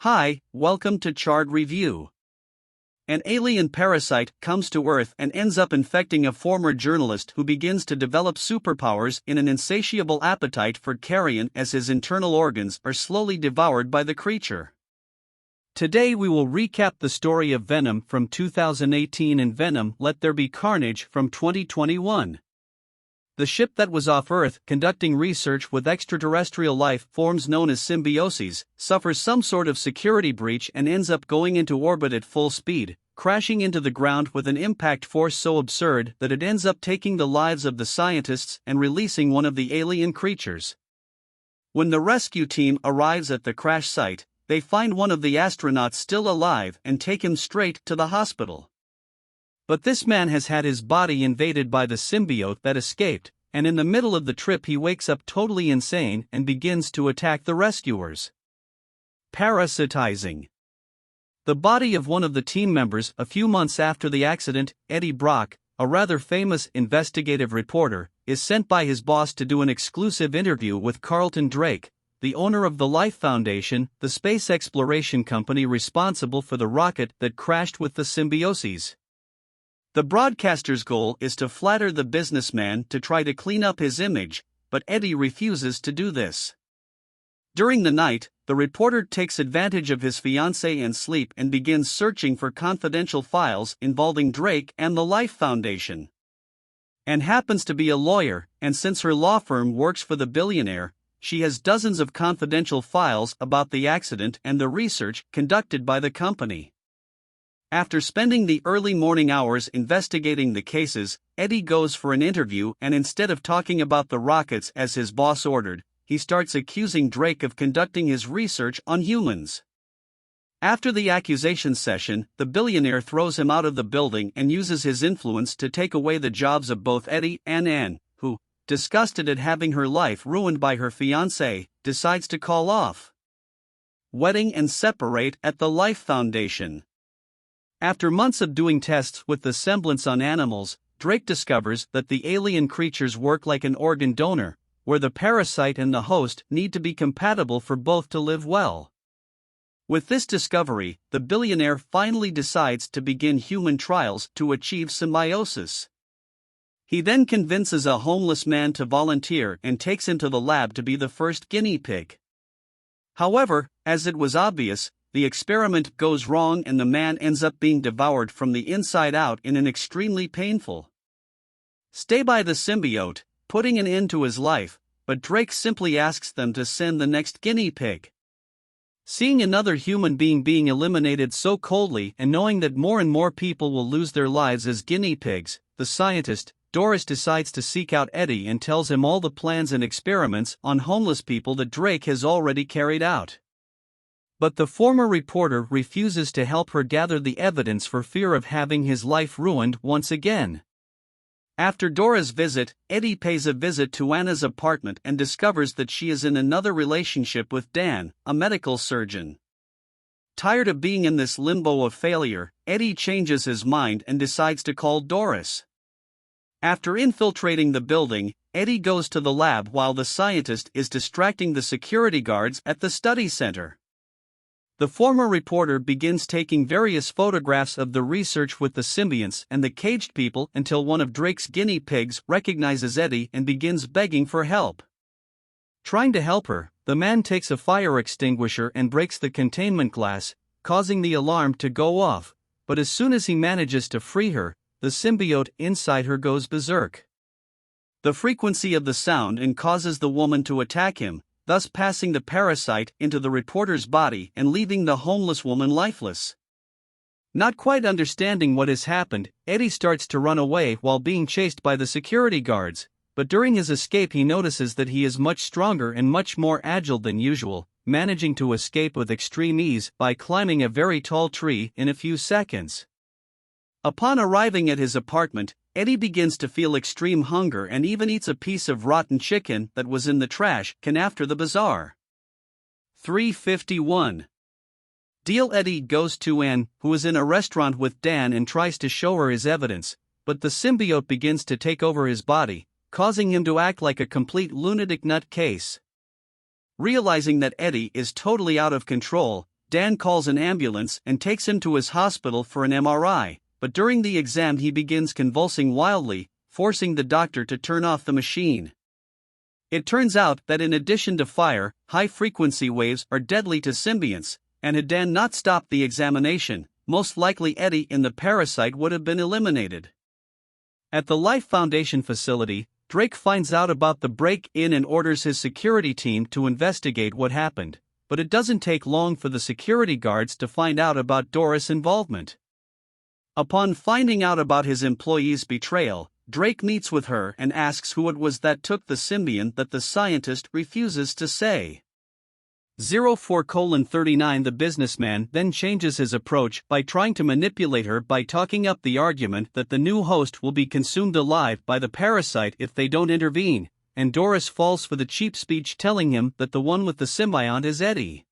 Hi, welcome to Chard Review. An alien parasite comes to Earth and ends up infecting a former journalist who begins to develop superpowers in an insatiable appetite for carrion as his internal organs are slowly devoured by the creature. Today we will recap the story of Venom from 2018 and Venom Let There Be Carnage from 2021. The ship that was off Earth conducting research with extraterrestrial life forms known as symbioses suffers some sort of security breach and ends up going into orbit at full speed, crashing into the ground with an impact force so absurd that it ends up taking the lives of the scientists and releasing one of the alien creatures. When the rescue team arrives at the crash site, they find one of the astronauts still alive and take him straight to the hospital. But this man has had his body invaded by the symbiote that escaped, and in the middle of the trip he wakes up totally insane and begins to attack the rescuers. Parasitizing. The body of one of the team members a few months after the accident, Eddie Brock, a rather famous investigative reporter, is sent by his boss to do an exclusive interview with Carlton Drake, the owner of the Life Foundation, the space exploration company responsible for the rocket that crashed with the symbioses. The broadcaster's goal is to flatter the businessman to try to clean up his image, but Eddie refuses to do this. During the night, the reporter takes advantage of his fiancée and sleep and begins searching for confidential files involving Drake and the Life Foundation. Anne happens to be a lawyer, and since her law firm works for the billionaire, she has dozens of confidential files about the accident and the research conducted by the company. After spending the early morning hours investigating the cases, Eddie goes for an interview and instead of talking about the rockets as his boss ordered, he starts accusing Drake of conducting his research on humans. After the accusation session, the billionaire throws him out of the building and uses his influence to take away the jobs of both Eddie and Anne, who, disgusted at having her life ruined by her fiancé, decides to call off wedding and separate at the Life Foundation. After months of doing tests with the semblance on animals, Drake discovers that the alien creatures work like an organ donor, where the parasite and the host need to be compatible for both to live well. With this discovery, the billionaire finally decides to begin human trials to achieve symbiosis. He then convinces a homeless man to volunteer and takes him to the lab to be the first guinea pig. However, as it was obvious, the experiment goes wrong and the man ends up being devoured from the inside out in an extremely painful stay by the symbiote, putting an end to his life, but Drake simply asks them to send the next guinea pig. Seeing another human being eliminated so coldly and knowing that more and more people will lose their lives as guinea pigs, the scientist, Doris, decides to seek out Eddie and tells him all the plans and experiments on homeless people that Drake has already carried out. But the former reporter refuses to help her gather the evidence for fear of having his life ruined once again. After Dora's visit, Eddie pays a visit to Anna's apartment and discovers that she is in another relationship with Dan, a medical surgeon. Tired of being in this limbo of failure, Eddie changes his mind and decides to call Doris. After infiltrating the building, Eddie goes to the lab while the scientist is distracting the security guards at the study center. The former reporter begins taking various photographs of the research with the symbionts and the caged people until one of Drake's guinea pigs recognizes Eddie and begins begging for help. Trying to help her, the man takes a fire extinguisher and breaks the containment glass, causing the alarm to go off, but as soon as he manages to free her, the symbiote inside her goes berserk. The frequency of the sound causes the woman to attack him, thus passing the parasite into the reporter's body and leaving the homeless woman lifeless. Not quite understanding what has happened, Eddie starts to run away while being chased by the security guards, but during his escape he notices that he is much stronger and much more agile than usual, managing to escape with extreme ease by climbing a very tall tree in a few seconds. Upon arriving at his apartment, Eddie begins to feel extreme hunger and even eats a piece of rotten chicken that was in the trash can after the bazaar. 351. Eddie goes to Anne, who is in a restaurant with Dan, and tries to show her his evidence, but the symbiote begins to take over his body, causing him to act like a complete lunatic nutcase. Realizing that Eddie is totally out of control, Dan calls an ambulance and takes him to his hospital for an MRI, but during the exam he begins convulsing wildly, forcing the doctor to turn off the machine. It turns out that in addition to fire, high-frequency waves are deadly to symbionts, and had Dan not stopped the examination, most likely Eddie in the Parasite would have been eliminated. At the Life Foundation facility, Drake finds out about the break-in and orders his security team to investigate what happened, but it doesn't take long for the security guards to find out about Doris' involvement. Upon finding out about his employee's betrayal, Drake meets with her and asks who it was that took the symbiont that the scientist refuses to say. 04:39 The businessman then changes his approach by trying to manipulate her by talking up the argument that the new host will be consumed alive by the parasite if they don't intervene, and Doris falls for the cheap speech telling him that the one with the symbiont is Eddie.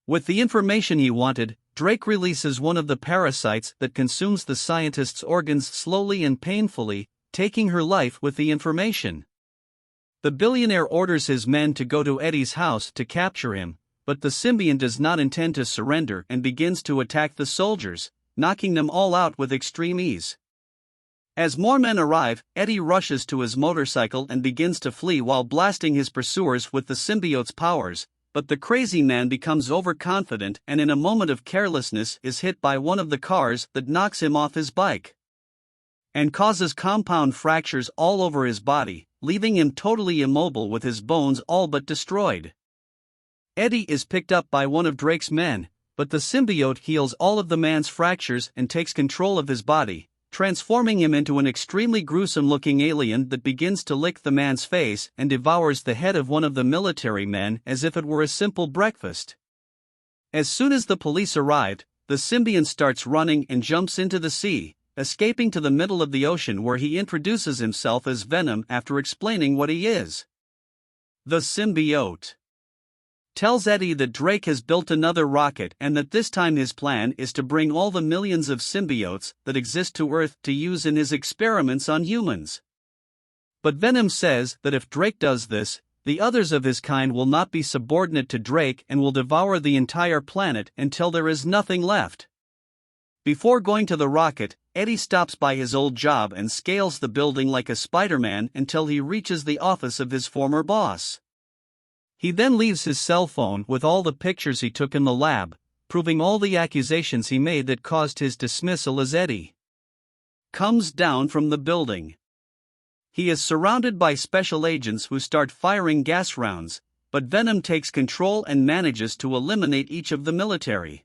With the information he wanted, Drake releases one of the parasites that consumes the scientist's organs slowly and painfully, taking her life with the information. The billionaire orders his men to go to Eddie's house to capture him, but the symbiont does not intend to surrender and begins to attack the soldiers, knocking them all out with extreme ease. As more men arrive, Eddie rushes to his motorcycle and begins to flee while blasting his pursuers with the symbiote's powers, but the crazy man becomes overconfident and in a moment of carelessness is hit by one of the cars that knocks him off his bike and causes compound fractures all over his body, leaving him totally immobile with his bones all but destroyed. Eddie is picked up by one of Drake's men, but the symbiote heals all of the man's fractures and takes control of his body, transforming him into an extremely gruesome-looking alien that begins to lick the man's face and devours the head of one of the military men as if it were a simple breakfast. As soon as the police arrived, the symbiont starts running and jumps into the sea, escaping to the middle of the ocean where he introduces himself as Venom after explaining what he is. The symbiote tells Eddie that Drake has built another rocket and that this time his plan is to bring all the millions of symbiotes that exist to Earth to use in his experiments on humans. But Venom says that if Drake does this, the others of his kind will not be subordinate to Drake and will devour the entire planet until there is nothing left. Before going to the rocket, Eddie stops by his old job and scales the building like a Spider-Man until he reaches the office of his former boss. He then leaves his cell phone with all the pictures he took in the lab, proving all the accusations he made that caused his dismissal as Eddie comes down from the building. He is surrounded by special agents who start firing gas rounds, but Venom takes control and manages to eliminate each of the military.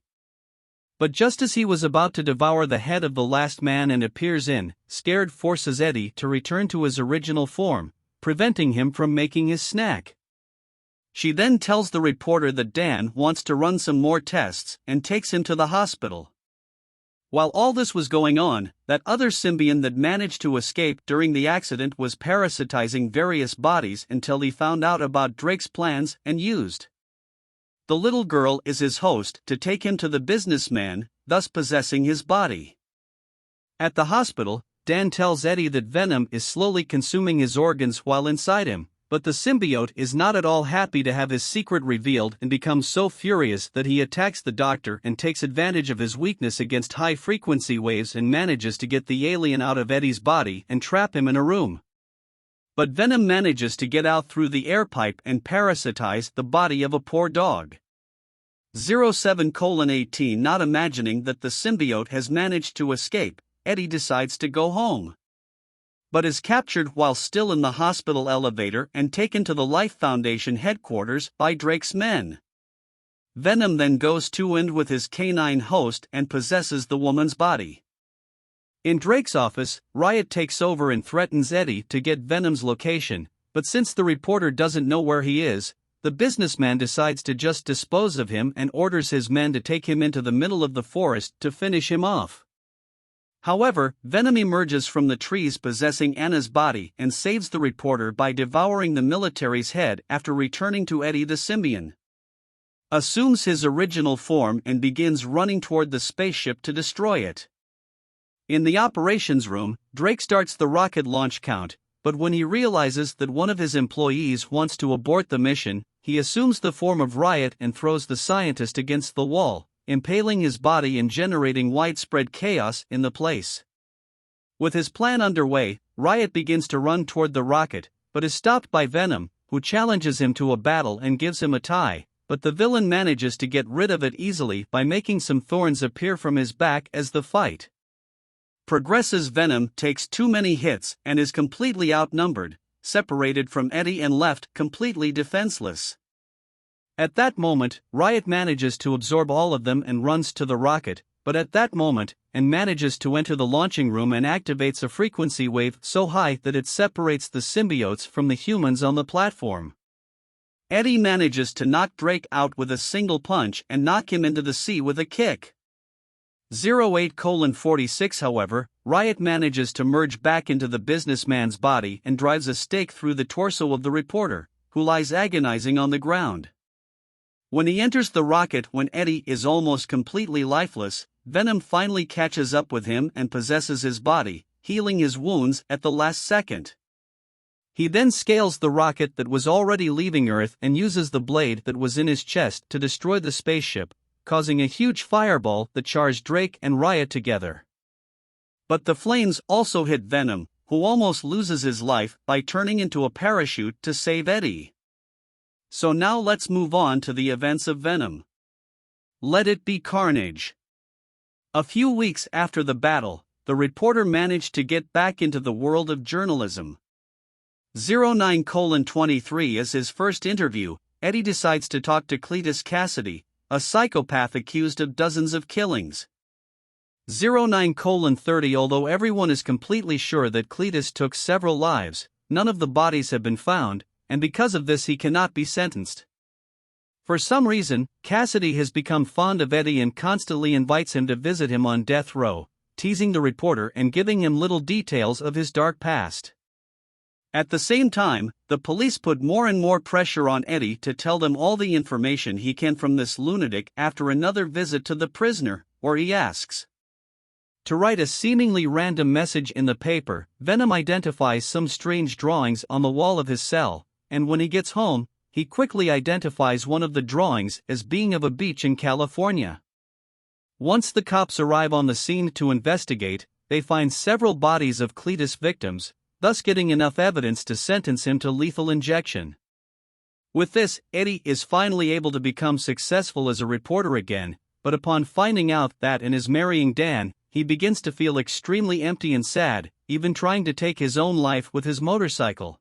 But just as he was about to devour the head of the last man and appears in, scared forces Eddie to return to his original form, preventing him from making his snack. She then tells the reporter that Dan wants to run some more tests and takes him to the hospital. While all this was going on, that other symbiont that managed to escape during the accident was parasitizing various bodies until he found out about Drake's plans and used the little girl is his host to take him to the businessman, thus possessing his body. At the hospital, Dan tells Eddie that Venom is slowly consuming his organs while inside him, but the symbiote is not at all happy to have his secret revealed and becomes so furious that he attacks the doctor and takes advantage of his weakness against high-frequency waves and manages to get the alien out of Eddie's body and trap him in a room. But Venom manages to get out through the air pipe and parasitize the body of a poor dog. 07:18 Not imagining that the symbiote has managed to escape, Eddie decides to go home, but is captured while still in the hospital elevator and taken to the Life Foundation headquarters by Drake's men. Venom then goes to and with his canine host and possesses the woman's body. In Drake's office, Riot takes over and threatens Eddie to get Venom's location, but since the reporter doesn't know where he is, the businessman decides to just dispose of him and orders his men to take him into the middle of the forest to finish him off. However, Venom emerges from the trees possessing Anna's body and saves the reporter by devouring the military's head after returning to Eddie. The symbiont assumes his original form and begins running toward the spaceship to destroy it. In the operations room, Drake starts the rocket launch count, but when he realizes that one of his employees wants to abort the mission, he assumes the form of Riot and throws the scientist against the wall, impaling his body and generating widespread chaos in the place. With his plan underway, Riot begins to run toward the rocket, but is stopped by Venom, who challenges him to a battle and gives him a tie, but the villain manages to get rid of it easily by making some thorns appear from his back as the fight progresses. Venom takes too many hits and is completely outnumbered, separated from Eddie and left completely defenseless. At that moment, Riot manages to absorb all of them and runs to the rocket, but at that moment, and manages to enter the launching room and activates a frequency wave so high that it separates the symbiotes from the humans on the platform. Eddie manages to knock Drake out with a single punch and knock him into the sea with a kick. 08:46 However, Riot manages to merge back into the businessman's body and drives a stake through the torso of the reporter, who lies agonizing on the ground. When he enters the rocket when Eddie is almost completely lifeless, Venom finally catches up with him and possesses his body, healing his wounds at the last second. He then scales the rocket that was already leaving Earth and uses the blade that was in his chest to destroy the spaceship, causing a huge fireball that chars Drake and Riot together. But the flames also hit Venom, who almost loses his life by turning into a parachute to save Eddie. So now let's move on to the events of Venom. Let it be carnage. A few weeks after the battle, the reporter managed to get back into the world of journalism. 09:23 As his first interview, Eddie decides to talk to Cletus Cassidy, a psychopath accused of dozens of killings. 09:30 Although everyone is completely sure that Cletus took several lives, none of the bodies have been found, and because of this he cannot be sentenced. For some reason, Cassidy has become fond of Eddie and constantly invites him to visit him on death row, teasing the reporter and giving him little details of his dark past. At the same time, the police put more and more pressure on Eddie to tell them all the information he can from this lunatic. After another visit to the prisoner, where he asks to write a seemingly random message in the paper, Venom identifies some strange drawings on the wall of his cell, and when he gets home, he quickly identifies one of the drawings as being of a beach in California. Once the cops arrive on the scene to investigate, they find several bodies of Cletus victims, thus getting enough evidence to sentence him to lethal injection. With this, Eddie is finally able to become successful as a reporter again, but upon finding out that and is marrying Dan, he begins to feel extremely empty and sad, even trying to take his own life with his motorcycle.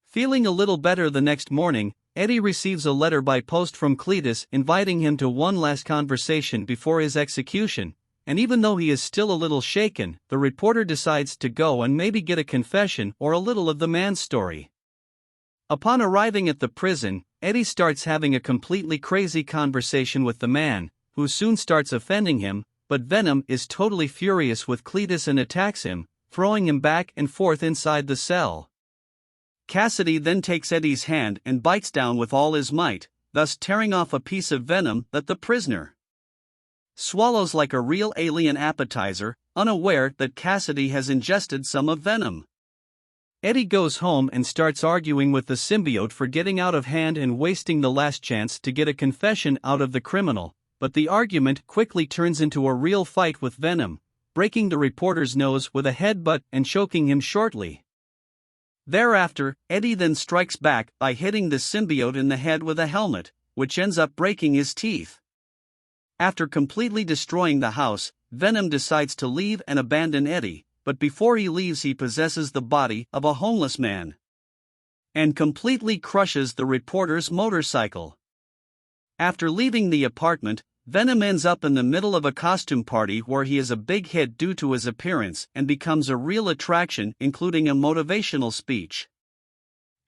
Feeling a little better the next morning, Eddie receives a letter by post from Cletus inviting him to one last conversation before his execution, and even though he is still a little shaken, the reporter decides to go and maybe get a confession or a little of the man's story. Upon arriving at the prison, Eddie starts having a completely crazy conversation with the man, who soon starts offending him, but Venom is totally furious with Cletus and attacks him, throwing him back and forth inside the cell. Cassidy then takes Eddie's hand and bites down with all his might, thus tearing off a piece of venom that the prisoner swallows like a real alien appetizer, unaware that Cassidy has ingested some of Venom. Eddie goes home and starts arguing with the symbiote for getting out of hand and wasting the last chance to get a confession out of the criminal, but the argument quickly turns into a real fight with Venom, breaking the reporter's nose with a headbutt and choking him shortly. Thereafter, Eddie then strikes back by hitting the symbiote in the head with a helmet, which ends up breaking his teeth. After completely destroying the house, Venom decides to leave and abandon Eddie, but before he leaves he possesses the body of a homeless man and completely crushes the reporter's motorcycle. After leaving the apartment, Venom ends up in the middle of a costume party where he is a big hit due to his appearance and becomes a real attraction, including a motivational speech.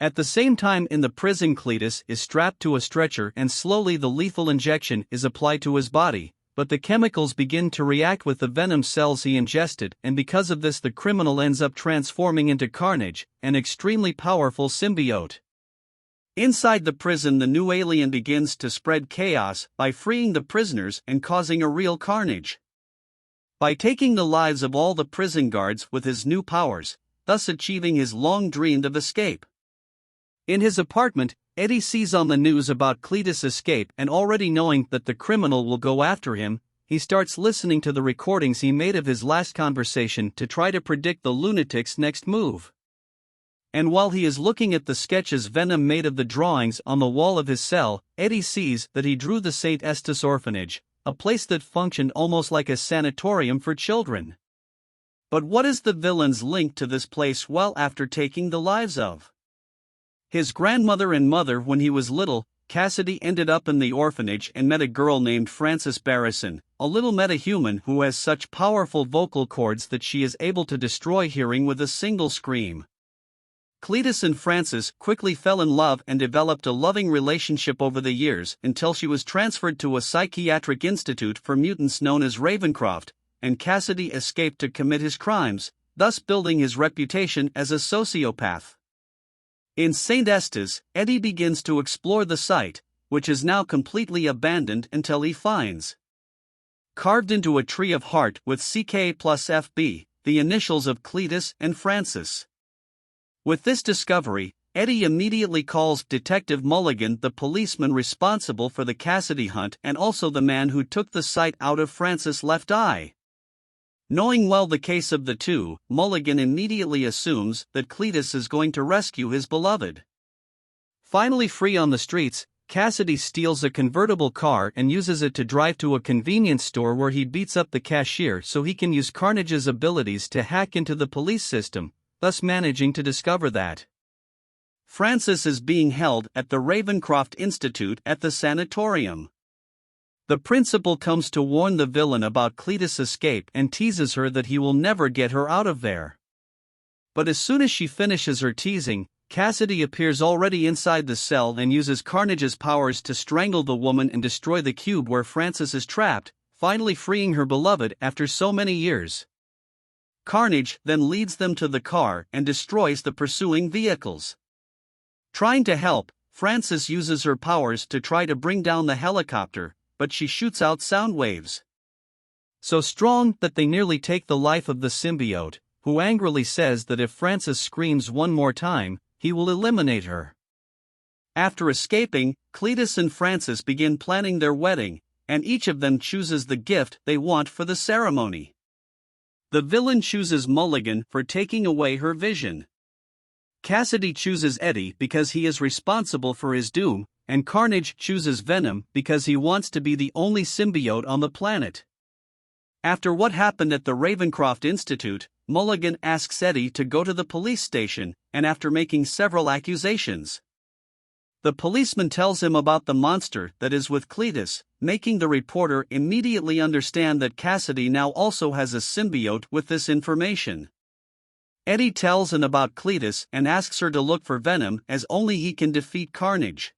At the same time in the prison, Cletus is strapped to a stretcher and slowly the lethal injection is applied to his body, but the chemicals begin to react with the venom cells he ingested, and because of this the criminal ends up transforming into Carnage, an extremely powerful symbiote. Inside the prison, the new alien begins to spread chaos by freeing the prisoners and causing a real carnage by taking the lives of all the prison guards with his new powers, thus achieving his long dreamed of escape. In his apartment, Eddie sees on the news about Cletus' escape, and already knowing that the criminal will go after him, he starts listening to the recordings he made of his last conversation to try to predict the lunatic's next move. And while he is looking at the sketches Venom made of the drawings on the wall of his cell, Eddie sees that he drew the St. Estes orphanage, a place that functioned almost like a sanatorium for children. But what is the villain's link to this place? Well, after taking the lives of his grandmother and mother when he was little, Cassidy ended up in the orphanage and met a girl named Frances Barrison, a little metahuman who has such powerful vocal cords that she is able to destroy hearing with a single scream. Cletus and Frances quickly fell in love and developed a loving relationship over the years until she was transferred to a psychiatric institute for mutants known as Ravencroft, and Cassidy escaped to commit his crimes, thus building his reputation as a sociopath. In St. Estes, Eddie begins to explore the site, which is now completely abandoned until he finds carved into a tree of heart with CK plus FB, the initials of Cletus and Frances. With this discovery, Eddie immediately calls Detective Mulligan, the policeman responsible for the Cassidy hunt and also the man who took the sight out of Frances' left eye. Knowing well the case of the two, Mulligan immediately assumes that Cletus is going to rescue his beloved. Finally free on the streets, Cassidy steals a convertible car and uses it to drive to a convenience store where he beats up the cashier so he can use Carnage's abilities to hack into the police system, thus managing to discover that Frances is being held at the Ravencroft Institute at the sanatorium. The principal comes to warn the villain about Cletus' escape and teases her that he will never get her out of there. But as soon as she finishes her teasing, Cassidy appears already inside the cell and uses Carnage's powers to strangle the woman and destroy the cube where Frances is trapped, finally freeing her beloved after so many years. Carnage then leads them to the car and destroys the pursuing vehicles. Trying to help, Frances uses her powers to try to bring down the helicopter, but she shoots out sound waves so strong that they nearly take the life of the symbiote, who angrily says that if Frances screams one more time, he will eliminate her. After escaping, Cletus and Frances begin planning their wedding, and each of them chooses the gift they want for the ceremony. The villain chooses Mulligan for taking away her vision. Cassidy chooses Eddie because he is responsible for his doom, and Carnage chooses Venom because he wants to be the only symbiote on the planet. After what happened at the Ravencroft Institute, Mulligan asks Eddie to go to the police station, and after making several accusations, the policeman tells him about the monster that is with Cletus, making the reporter immediately understand that Cassidy now also has a symbiote with this information. Eddie tells him about Cletus and asks her to look for Venom as only he can defeat Carnage.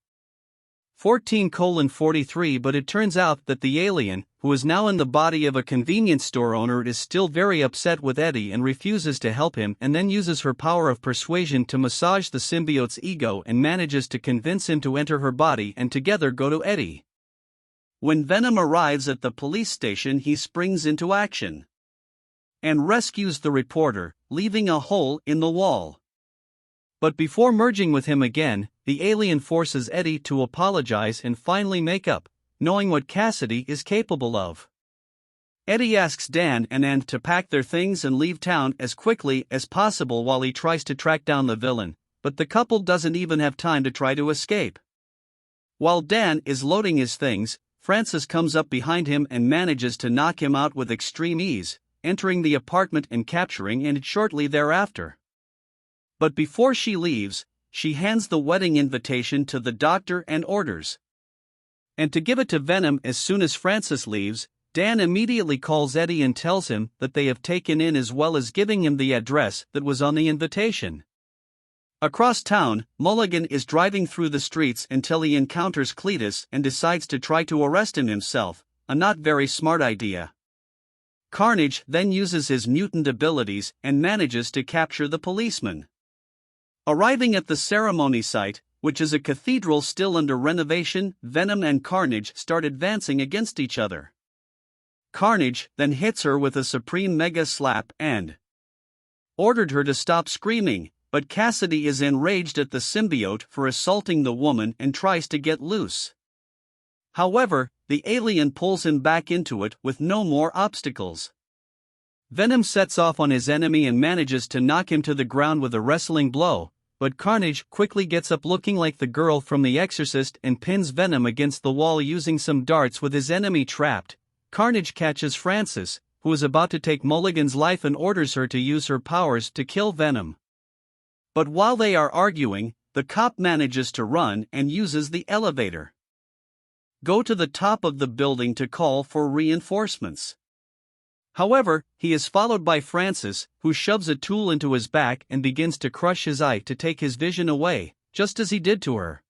14:43 But it turns out that the alien, who is now in the body of a convenience store owner, is still very upset with Eddie and refuses to help him, and then uses her power of persuasion to massage the symbiote's ego and manages to convince him to enter her body and together go to Eddie. When Venom arrives at the police station, he springs into action and rescues the reporter, leaving a hole in the wall. But before merging with him again, the alien forces Eddie to apologize and finally make up, knowing what Cassidy is capable of. Eddie asks Dan and Ann to pack their things and leave town as quickly as possible while he tries to track down the villain, but the couple doesn't even have time to try to escape. While Dan is loading his things, Frances comes up behind him and manages to knock him out with extreme ease, entering the apartment and capturing it shortly thereafter. But before she leaves, she hands the wedding invitation to the doctor and orders and to give it to Venom. As soon as Frances leaves, Dan immediately calls Eddie and tells him that they have taken in, as well as giving him the address that was on the invitation. Across town, Mulligan is driving through the streets until he encounters Cletus and decides to try to arrest him himself, a not very smart idea. Carnage then uses his mutant abilities and manages to capture the policeman. Arriving at the ceremony site, which is a cathedral still under renovation, Venom and Carnage start advancing against each other. Carnage then hits her with a supreme mega slap and ordered her to stop screaming, but Cassidy is enraged at the symbiote for assaulting the woman and tries to get loose. However, the alien pulls him back into it with no more obstacles. Venom sets off on his enemy and manages to knock him to the ground with a wrestling blow, but Carnage quickly gets up looking like the girl from The Exorcist and pins Venom against the wall using some darts with his enemy trapped. Carnage catches Frances, who is about to take Mulligan's life, and orders her to use her powers to kill Venom. But while they are arguing, the cop manages to run and uses the elevator. Go to the top of the building to call for reinforcements. However, he is followed by Frances, who shoves a tool into his back and begins to crush his eye to take his vision away, just as he did to her.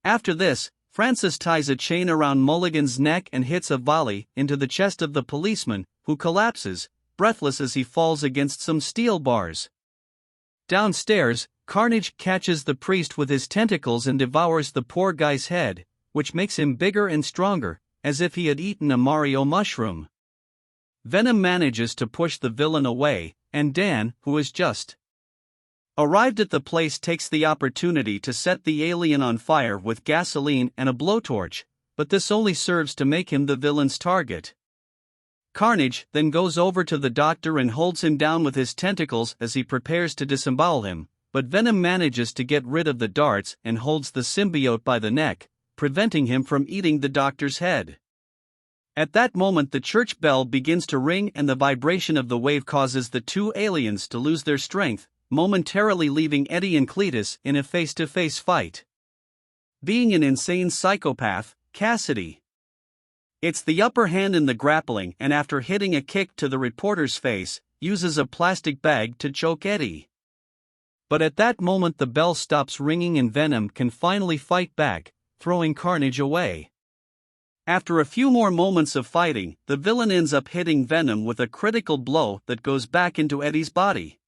After this, Frances ties a chain around Mulligan's neck and hits a volley into the chest of the policeman, who collapses, breathless as he falls against some steel bars. Downstairs, Carnage catches the priest with his tentacles and devours the poor guy's head, which makes him bigger and stronger, as if he had eaten a Mario mushroom. Venom manages to push the villain away, and Dan, who is just arrived at the place, takes the opportunity to set the alien on fire with gasoline and a blowtorch, but this only serves to make him the villain's target. Carnage then goes over to the doctor and holds him down with his tentacles as he prepares to disembowel him, but Venom manages to get rid of the darts and holds the symbiote by the neck, preventing him from eating the doctor's head. At that moment, the church bell begins to ring and the vibration of the wave causes the two aliens to lose their strength, momentarily leaving Eddie and Cletus in a face-to-face fight. Being an insane psychopath, Cassidy gets the upper hand in the grappling, and after hitting a kick to the reporter's face, uses a plastic bag to choke Eddie. But at that moment the bell stops ringing and Venom can finally fight back, throwing Carnage away. After a few more moments of fighting, the villain ends up hitting Venom with a critical blow that goes back into Eddie's body.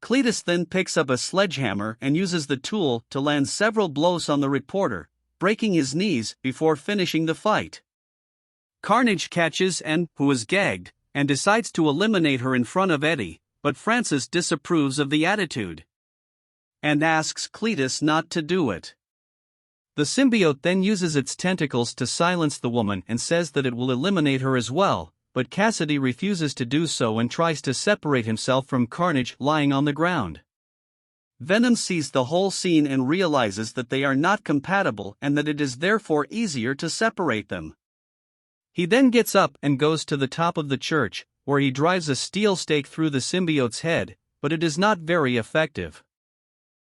Cletus then picks up a sledgehammer and uses the tool to land several blows on the reporter, breaking his knees before finishing the fight. Carnage catches Anne, who is gagged, and decides to eliminate her in front of Eddie, but Frances disapproves of the attitude and asks Cletus not to do it. The symbiote then uses its tentacles to silence the woman and says that it will eliminate her as well, but Cassidy refuses to do so and tries to separate himself from Carnage lying on the ground. Venom sees the whole scene and realizes that they are not compatible and that it is therefore easier to separate them. He then gets up and goes to the top of the church, where he drives a steel stake through the symbiote's head, but it is not very effective.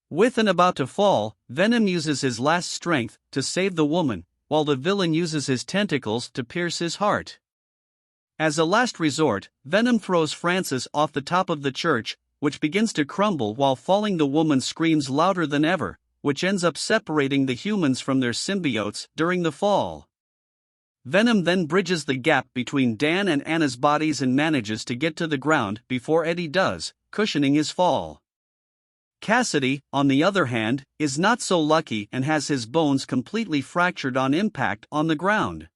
With and about to fall, Venom uses his last strength to save the woman, while the villain uses his tentacles to pierce his heart. As a last resort, Venom throws Frances off the top of the church, which begins to crumble while falling. The woman screams louder than ever, which ends up separating the humans from their symbiotes during the fall. Venom then bridges the gap between Dan and Anna's bodies and manages to get to the ground before Eddie does, cushioning his fall. Cassidy, on the other hand, is not so lucky and has his bones completely fractured on impact on the ground.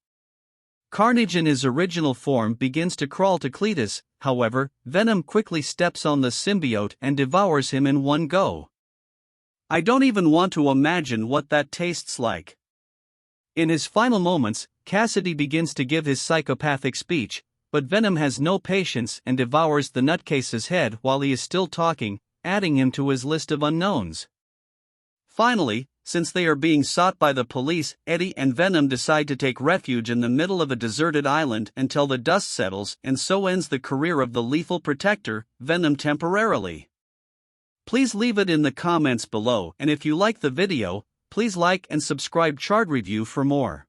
Carnage in his original form begins to crawl to Cletus, however, Venom quickly steps on the symbiote and devours him in one go. I don't even want to imagine what that tastes like. In his final moments, Cassidy begins to give his psychopathic speech, but Venom has no patience and devours the nutcase's head while he is still talking, adding him to his list of unknowns. Finally, since they are being sought by the police, Eddie and Venom decide to take refuge in the middle of a deserted island until the dust settles, and so ends the career of the lethal protector, Venom, temporarily. Please leave it in the comments below, and if you like the video, please like and subscribe Chard Review for more.